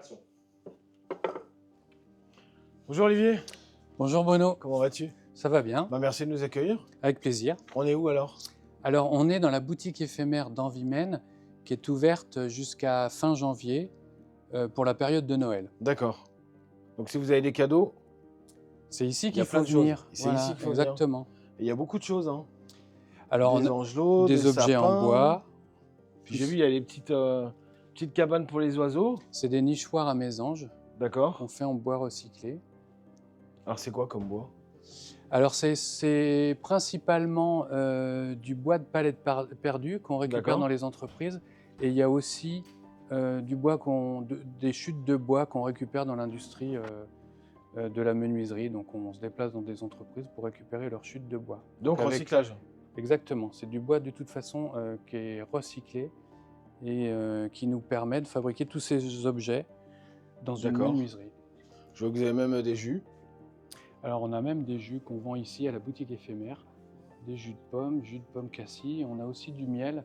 Action. Bonjour Olivier, Bonjour Bruno, comment vas-tu? ça va bien? Merci de nous accueillir. Avec plaisir. On est où alors? Alors on est dans la boutique éphémère d'Envimène qui est ouverte jusqu'à fin janvier pour la période de Noël. D'accord. Donc si vous avez des cadeaux, C'est ici il y a qu'il plein faut de choses. venir. C'est Voilà, ici qu'il faut exactement. il y a beaucoup de choses. Hein. Alors Des on a angelots, des objets sapins. en bois. Puis j'ai vu, il y a les petites cabanes pour les oiseaux. C'est des nichoirs à mésanges D'accord. qu'on fait en bois recyclé. Alors c'est quoi comme bois? Alors c'est principalement du bois de palette perdu qu'on récupère D'accord. dans les entreprises, et il y a aussi du bois des chutes de bois qu'on récupère dans l'industrie de la menuiserie. Donc on se déplace dans des entreprises pour récupérer leurs chutes de bois. Donc recyclage. Exactement, c'est du bois de toute façon qui est recyclé et qui nous permet de fabriquer tous ces objets dans une D'accord. menuiserie. Je vois que vous avez même des jus. Alors on a même des jus qu'on vend ici à la boutique éphémère, des jus de pommes cassis. On a aussi du miel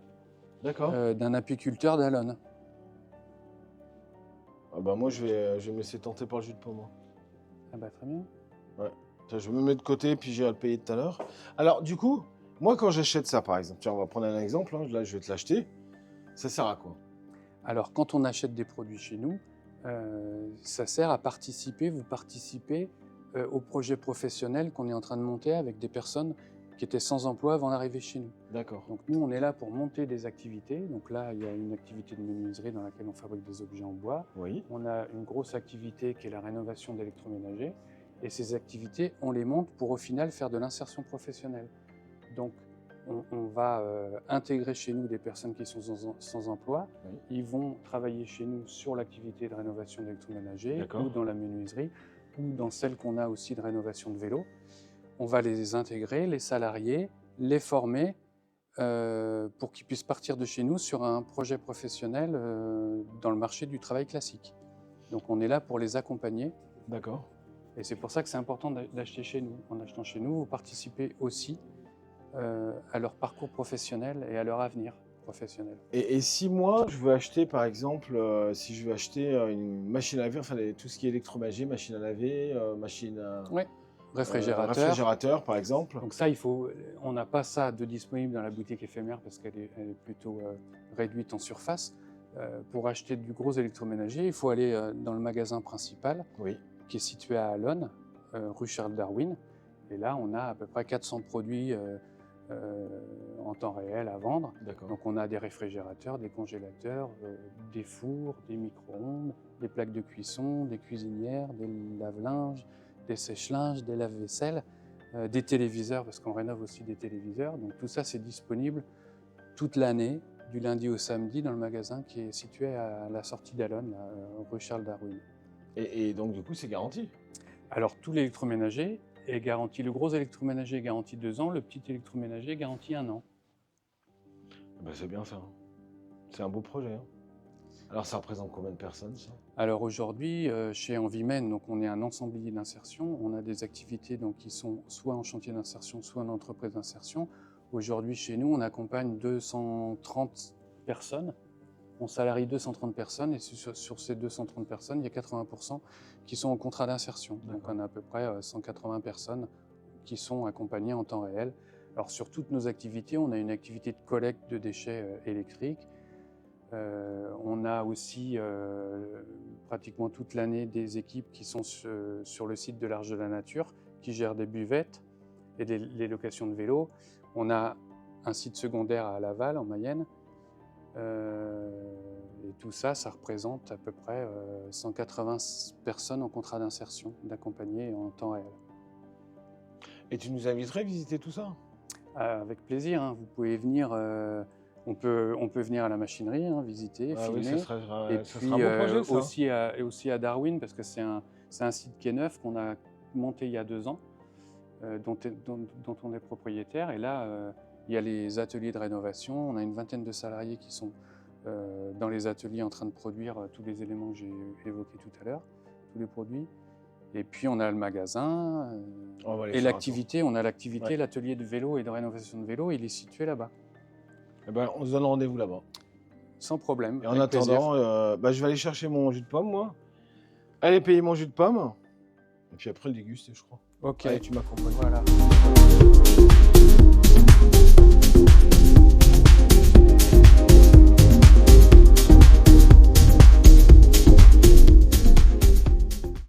D'accord. d'un apiculteur d'Alonne. Ah bah moi je vais me laisser tenter par le jus de pomme. Ah bah très bien. Tiens, je me mets de côté puis j'irai le payer tout à l'heure. Alors du coup, moi quand j'achète ça par exemple, tiens on va prendre un exemple, hein, là je vais te l'acheter, ça sert à quoi? Alors quand on achète des produits chez nous, ça sert à participer, vous participez au projet professionnel qu'on est en train de monter avec des personnes qui étaient sans emploi avant d'arriver chez nous. D'accord. Donc nous, on est là pour monter des activités. Donc là, il y a une activité de menuiserie dans laquelle on fabrique des objets en bois. Oui. On a une grosse activité qui est la rénovation d'électroménager. Et ces activités, on les monte pour au final faire de l'insertion professionnelle. Donc on va intégrer chez nous des personnes qui sont sans emploi. Oui. Ils vont travailler chez nous sur l'activité de rénovation d'électroménager D'accord. ou dans la menuiserie ou dans celle qu'on a aussi de rénovation de vélo. On va les intégrer, les salariés, les former pour qu'ils puissent partir de chez nous sur un projet professionnel dans le marché du travail classique. Donc on est là pour les accompagner. D'accord. Et c'est pour ça que c'est important d'acheter chez nous. En achetant chez nous, vous participez aussi à leur parcours professionnel et à leur avenir professionnel. Et si moi je veux acheter par exemple, si je veux acheter une machine à laver, enfin tout ce qui est électroménager, machine à laver, machine à Oui, réfrigérateur par exemple. Donc ça, on n'a pas ça de disponible dans la boutique éphémère parce qu'elle est plutôt réduite en surface. Pour acheter du gros électroménager, il faut aller dans le magasin principal Oui. qui est situé à Alonne, rue Charles Darwin. Et là, on a à peu près 400 produits en temps réel à vendre. D'accord. Donc on a des réfrigérateurs, des congélateurs, des fours, des micro-ondes, des plaques de cuisson, des cuisinières, des lave-linges, des sèche-linges, des lave-vaisselle, des téléviseurs, parce qu'on rénove aussi des téléviseurs. Donc tout ça, c'est disponible toute l'année, du lundi au samedi, dans le magasin qui est situé à la sortie d'Alonne, rue Charles Darwin. Et donc du coup c'est garanti. Alors tout l'électroménager est garanti. Le gros électroménager est garanti 2 ans, le petit électroménager est garanti 1 an. Ben, c'est bien ça. C'est un beau projet. Hein. Alors ça représente combien de personnes ça? Alors aujourd'hui, chez Envimène, donc on est un ensemblier d'insertion. On a des activités donc, qui sont soit en chantier d'insertion, soit en entreprise d'insertion. Aujourd'hui, chez nous, on accompagne 230 personnes. On salarie 230 personnes et sur ces 230 personnes, il y a 80% qui sont en contrat d'insertion. Donc on a à peu près 180 personnes qui sont accompagnées en temps réel. Alors sur toutes nos activités, on a une activité de collecte de déchets électriques. On a aussi pratiquement toute l'année des équipes qui sont sur le site de l'Arche de la Nature, qui gèrent des buvettes et les locations de vélos. On a un site secondaire à Laval, en Mayenne. Et tout ça, ça représente à peu près 180 personnes en contrat d'insertion, d'accompagner en temps réel. Et tu nous inviterais à visiter tout ça? Avec plaisir, hein. Vous pouvez venir, on peut venir à la machinerie, hein, visiter, filmer. Oui, ça sera Et un puis beau projet ça. aussi à Darwin, parce que c'est un site qui est neuf, qu'on a monté il y a 2 ans, dont on est propriétaire. Et là, il y a les ateliers de rénovation. On a une vingtaine de salariés qui sont dans les ateliers en train de produire tous les éléments que j'ai évoqués tout à l'heure, tous les produits. Et puis on a le magasin et l'activité. On a l'activité, l'atelier de vélo et de rénovation de vélo. Il est situé là-bas. Eh ben, on se donne rendez-vous là-bas. Sans problème. Et en attendant, je vais aller chercher mon jus de pomme, moi. Allez, payer mon jus de pomme. Et puis après, le déguster, je crois. Ok, Allez, tu m'accompagnes. voilà.